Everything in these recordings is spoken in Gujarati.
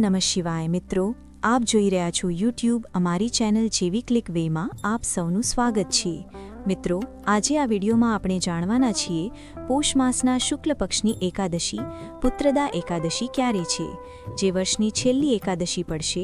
નમઃ શિવાય મિત્રો, આપ જોઈ રહ્યા છો યુટ્યુબ અમારી ચેનલ જેવી ક્લિક વેમાં આપ સૌનું સ્વાગત છે। મિત્રો, આજે આ વિડીયોમાં આપણે જાણવાના છીએ પોષ માસના શુક્લ પક્ષની એકાદશી પુત્રદા એકાદશી ક્યારે છે, જે વર્ષની છેલ્લી એકાદશી પડશે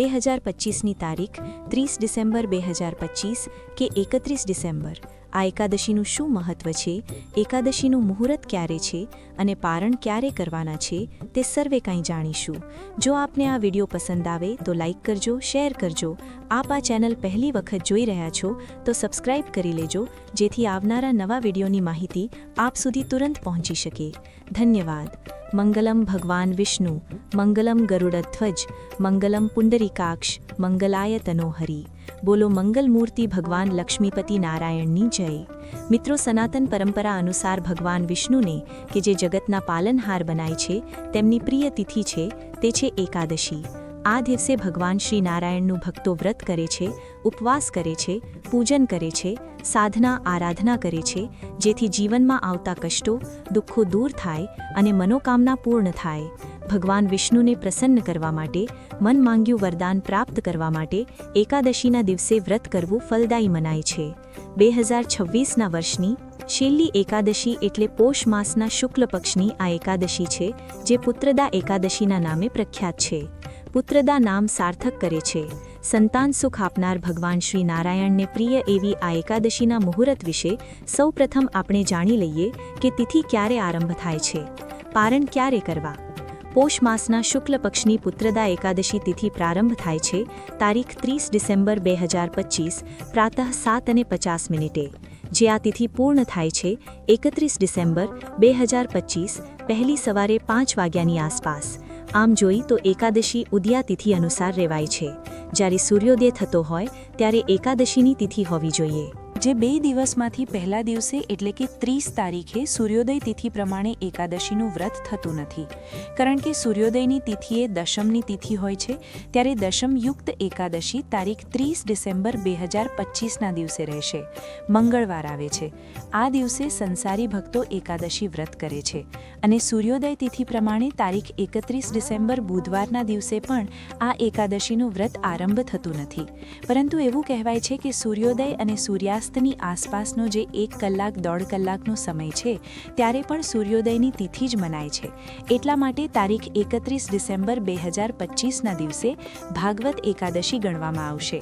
2025ની તારીખ 30 ડિસેમ્બર 2025 કે 31 ડિસેમ્બર। આ એકાદશીનું શું મહત્વ છે, એકાદશીનું મુહૂર્ત ક્યારે છે અને પારણ ક્યારે કરવાના છે તે સર્વે કંઈ જાણીશું। જો આપને આ વિડીયો પસંદ આવે તો લાઇક કરજો, શેર કરજો। આપ આ ચેનલ પહેલી વખત જોઈ રહ્યા છો તો સબસ્ક્રાઇબ કરી લેજો, જેથી આવનારા નવા વિડીયોની માહિતી આપ સુધી તુરંત પહોંચી શકે। ધન્યવાદ। મંગલમ ભગવાન વિષ્ણુ, મંગલમ ગરુડધ્વજ, મંગલમ પુંડરીકાક્ષ, મંગલાય તનોહરી। બોલો મંગલ મૂર્તિ ભગવાન લક્ષ્મીપતિ નારાયણની જય। મિત્રો, સનાતન પરંપરા અનુસાર ભગવાન વિષ્ણુને કે જે જગતના પાલનહાર બનાય છે તેમની પ્રિય તિથિ છે તે છે એકાદશી। આ દિવસે ભગવાન શ્રી નારાયણનું ભક્તો વ્રત કરે છે, ઉપવાસ કરે છે, પૂજન કરે છે, સાધના આરાધના કરે છે, જેથી જીવનમાં આવતા કષ્ટો દુઃખો દૂર થાય અને મનોકામના પૂર્ણ થાય। ભગવાન વિષ્ણુને પ્રસન્ન કરવા માટે, મન માંગ્યું વરદાન પ્રાપ્ત કરવા માટે એકાદશીના દિવસે વ્રત કરવું ફલદાયી મનાય છે। 2026ના વર્ષની છેલ્લી એકાદશી એટલે પોષ માસના શુક્લ પક્ષની આ એકાદશી છે, જે પુત્રદા એકાદશીના નામે પ્રખ્યાત છે। પુત્રદા નામ સાર્થક કરે છે। સંતાન સુખ આપનાર ભગવાન શ્રી નારાયણને પ્રિય એવી આ એકાદશીના મુહૂર્ત વિશે સૌપ્રથમ આપણે જાણી લઈએ કે તિથિ ક્યારે આરંભ થાય છે, પારણ ક્યારે કરવા। પોષ માસના શુક્લ પક્ષની પુત્રદા એકાદશી તિથિ પ્રારંભ થાય છે તારીખ 30 ડિસેમ્બર 2025 પ્રાતઃ 7:50, જે આ તિથિ પૂર્ણ થાય છે 31 ડિસેમ્બર 2025 પહેલી સવારે 5 વાગ્યાની આસપાસ। આમ જોઈ તો એકાદશી ઉદયા તિથિ અનુસાર રેવાય છે। જ્યારે સૂર્યોદય થતો હોય ત્યારે એકાદશીની તિથિ હોવી જોઈએ, જે 2 દિવસમાંથી પહેલા દિવસે એટલે કે 30 તારીખે સૂર્યોદય તિથિ પ્રમાણે એકાદશીનું વ્રત થતું નથી, કારણ કે સૂર્યોદયની તિથિએ દશમની તિથિ હોય છે। ત્યારે દશમયુક્ત એકાદશી તારીખ 30 ડિસેમ્બર 2025ના દિવસે રહેશે, મંગળવાર આવે છે। આ દિવસે સંસારી ભક્તો એકાદશી વ્રત કરે છે અને સૂર્યોદય તિથિ પ્રમાણે તારીખ 31 ડિસેમ્બર બુધવારના દિવસે પણ આ એકાદશીનું વ્રત આરંભ થતું નથી, પરંતુ એવું કહેવાય છે કે સૂર્યોદય અને સૂર્યાસ્ત ની આસપાસનો જે 1 કલાક 1.5 કલાકનો સમય છે ત્યારે પણ સૂર્યોદયની તિથિ જ મનાય છે। એટલા માટે તારીખ 31 ડિસેમ્બર 2025ના દિવસે ભાગવત એકાદશી ગણવામાં આવશે।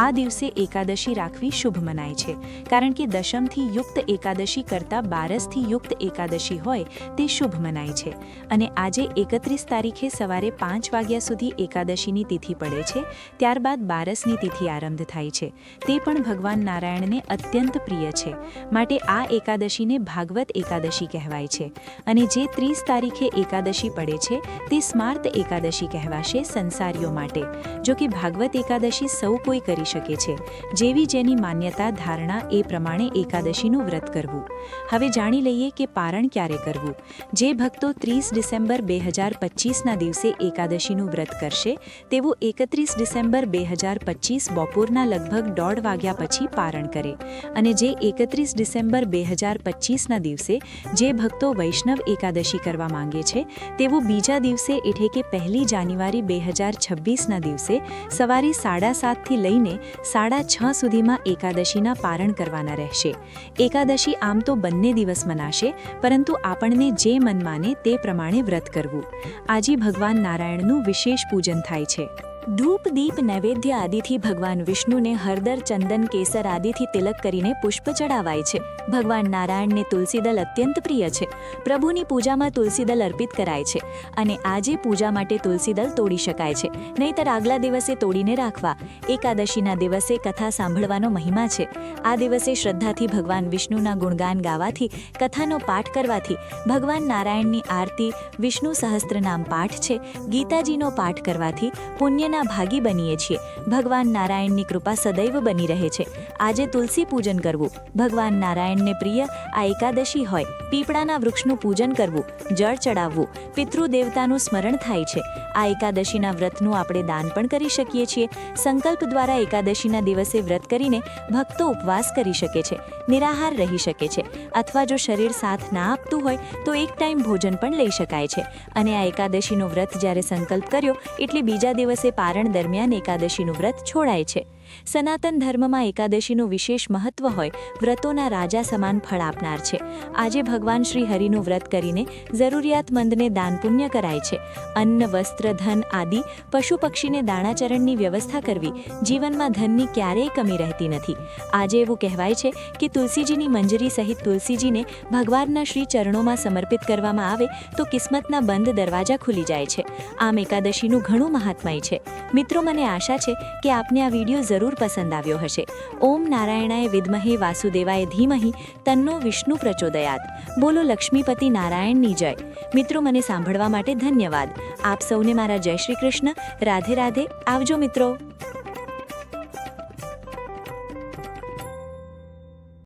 આ દિવસે એકાદશી રાખવી શુભ મનાય છે, કારણ કે દશમથી યુક્ત એકાદશી કરતાં 12થી યુક્ત એકાદશી હોય તે શુભ મનાય છે। અને આજે 31 તારીખે સવારે 5 વાગ્યા સુધી એકાદશીની તિથિ પડે છે, ત્યારબાદ 12ની તિથિ આરંભ થાય છે। તે પણ ભગવાન નારાયણને અત્યંત પ્રિય છે, માટે આ એકાદશીને ભાગવત એકાદશી કહેવાય છે। અને જે 30 તારીખે એકાદશી પડે છે તે સ્માર્ત એકાદશી કહેવાશે સંસારીઓ માટે। જો કે ભાગવત એકાદશી સૌ કોઈ કરી શકે છે, જેવી જેની માન્યતા ધારણા એ પ્રમાણે એકાદશીનું વ્રત કરવું। હવે જાણી લઈએ કે પારણ ક્યારે કરવું। જે ભક્તો 30 ડિસેમ્બર 2025ના દિવસે એકાદશીનું વ્રત કરશે તેઓ 31 ડિસેમ્બર 2025 બપોરના લગભગ 1:30 વાગ્યા પછી પારણ કરે। અને જે 31 ડિસેમ્બર 2025ના દિવસે જે ભક્તો વૈષ્ણવ એકાદશી કરવા માંગે છે તેઓ બીજા દિવસે એટલે કે 1 જાન્યુઆરી 2026ના દિવસે સવારે 7:30 થી લઈને 6:30 સુધીમાં એકાદશીના પારણ કરવાના રહેશે। એકાદશી આમ તો બંને દિવસ મનાશે, પરંતુ આપણને જે મન માને તે પ્રમાણે વ્રત કરવું। આજે ભગવાન નારાયણનું વિશેષ પૂજન થાય છે। ધૂપ દીપ નૈવેદ્ય આદિથી ભગવાન વિષ્ણુને હળદર ચંદન કેસર આદિથી તિલક કરીને પુષ્પ ચડાવાય છે। ભગવાન નારાયણને તુલસીદલ અત્યંત પ્રિય છે। પ્રભુની પૂજામાં તુલસીદલ અર્પિત કરાય છે અને આજે પૂજા માટે તુલસીદલ તોડી શકાય છે, નહીંતર આગલા દિવસે તોડીને રાખવા। એકાદશીના દિવસે કથા સાંભળવાનો મહિમા છે। આ દિવસે શ્રદ્ધાથી ભગવાન વિષ્ણુના ગુણગાન ગાવાથી, કથાનો પાઠ કરવાથી, ભગવાન નારાયણની આરતી, વિષ્ણુ સહસ્ત્રનામ પાઠ છે, ગીતાજીનો પાઠ કરવાથી પુણ્યના ભાગી બનીએ છીએ। ભગવાન નારાયણની કૃપા સદૈવ બની રહે છે। આજે તુલસી પૂજન કરવું, ભગવાન નારાયણને પ્રિય આ એકાદશી હોય, પીપળાના વૃક્ષનું પૂજન કરવું, જળ ચડાવવું, પિતૃદેવતાનું સ્મરણ થાય છે। આ એકાદશીના વ્રતનું આપણે દાન પણ કરી શકીએ છીએ. સંકલ્પ દ્વારા એકાદશીના દિવસે વ્રત કરીને ભક્તો ઉપવાસ કરી શકે છે, નિરાહાર રહી શકે છે, અથવા જો શરીર સાથ ના આપતું હોય તો એક ટાઈમ ભોજન પણ લઈ શકાય છે. અને આ એકાદશીનો વ્રત જ્યારે સંકલ્પ કર્યો એટલે બીજા દિવસે પારણ દરમિયાન એકાદશીનું વ્રત છોડાય છે. સનાતન ધર્મમાં એકાદશીનું વિશેષ મહત્વ હોય, વ્રતોના રાજા સમાન ફળ આપનાર છે. આજે ભગવાન શ્રી હરિનું વ્રત કરીને જરૂરિયાતમંદને દાન પુણ્ય કરાય છે. અન્ન, વસ્ત્ર, ધન આદિ પશુ પક્ષીને દાણાચરણની વ્યવસ્થા કરવી, જીવનમાં ધનની ક્યારેય કમી રહેતી નથી. આજે એવું કહેવાય છે કે તુલસીજીની મંજરી સહિત તુલસીજીને ભગવાનના શ્રી ચરણોમાં સમર્પિત કરવામાં આવે તો કિસ્મતના બંધ દરવાજા ખુલી જાય છે. આમ એકાદશીનું ઘણું મહાત્મય છે. મિત્રો, મને આશા છે કે આપને આ વિડીયો જરૂર પસંદ આવ્યો હશે. ઓમ નારાયણાય વિદ્મહે વાસુદેવાય ધીમહિ તન્નો વિષ્ણુ પ્રચોદયાત. બોલો લક્ષ્મીપતિ નારાયણની જય. મિત્રો, મને સાંભળવા માટે ધન્યવાદ. આપ સૌને મારા જય શ્રી કૃષ્ણ. રાધે રાધે. આવજો મિત્રો.